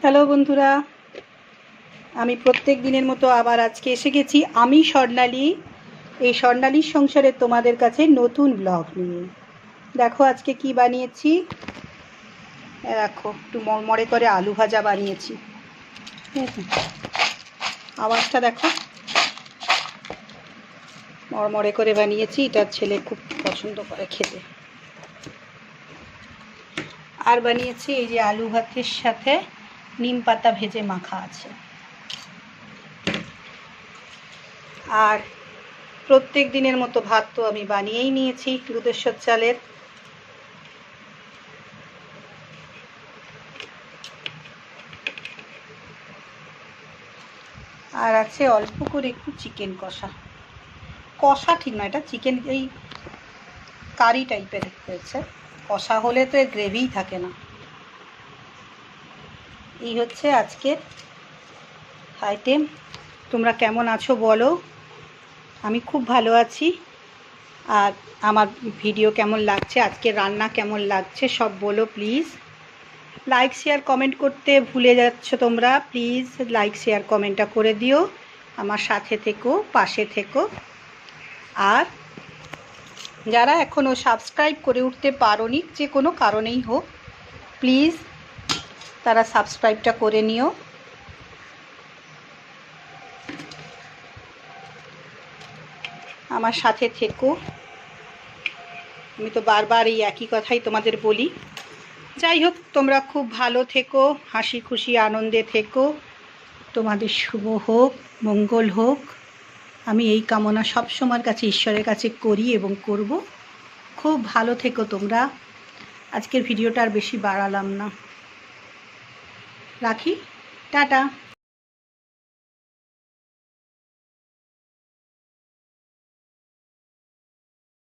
Hello বন্ধুরা, আমি প্রত্যেক দিনের মতো আবার আজকে এসে গেছি আমি স্বর্ণালী। এই স্বর্ণালীর সংসারে তোমাদের কাছে নতুন ব্লগ নিয়ে। দেখো আজকে কি বানিয়েছি। দেখো একটু মরমরে করে আলু ভাজা বানিয়েছি। আওয়াজটা দেখো, মরমরে করে বানিয়েছি। এটা ছেলে খুব পছন্দ করে খেতে। আর বানিয়েছি এই যে আলু ভাতের সাথে নিম পাতা ভেজে মাখা আছে। আর প্রত্যেক দিনের মতো ভাত তো আমি বানিয়েই নিয়েছি দুধেশ্বর চালের। আর আছে অল্প করে একটু চিকেন কষা। কষা ঠিক না, এটা চিকেন এই কারি টাইপের হয়েছে। কষা হলে তো এর গ্রেভিই থাকে না। এই হচ্ছে আজকের আইটেম। তোমরা কেমন আছো বলো। আমি খুব ভালো আছি। আর আমার ভিডিও কেমন লাগছে, আজকের রান্না কেমন লাগছে সব বলো প্লিজ। লাইক শেয়ার কমেন্ট করতে ভুলে যাচ্ছ তোমরা। প্লিজ লাইক শেয়ার কমেন্টটা করে দিও, আমার সাথে থেকো, পাশে থেকো। আর যারা এখনও সাবস্ক্রাইব করে উঠতে পারোনি, যে কোনো কারণেই হোক, প্লিজ তারা সাবস্ক্রাইবটা করে নিও। আমার সাথে থেকো। আমি তো বারবার এই একই কথাই তোমাদের বলি। যাই হোক, তোমরা খুব ভালো থেকো, হাসি খুশি আনন্দে থেকো। তোমাদের শুভ হোক, মঙ্গল হোক, আমি এই কামনা সবসময়ের কাছে ঈশ্বরের কাছে করি এবং করব। খুব ভালো থেকো তোমরা। আজকের ভিডিওটা আর বেশি বাড়ালাম না, রাখি, টাটা।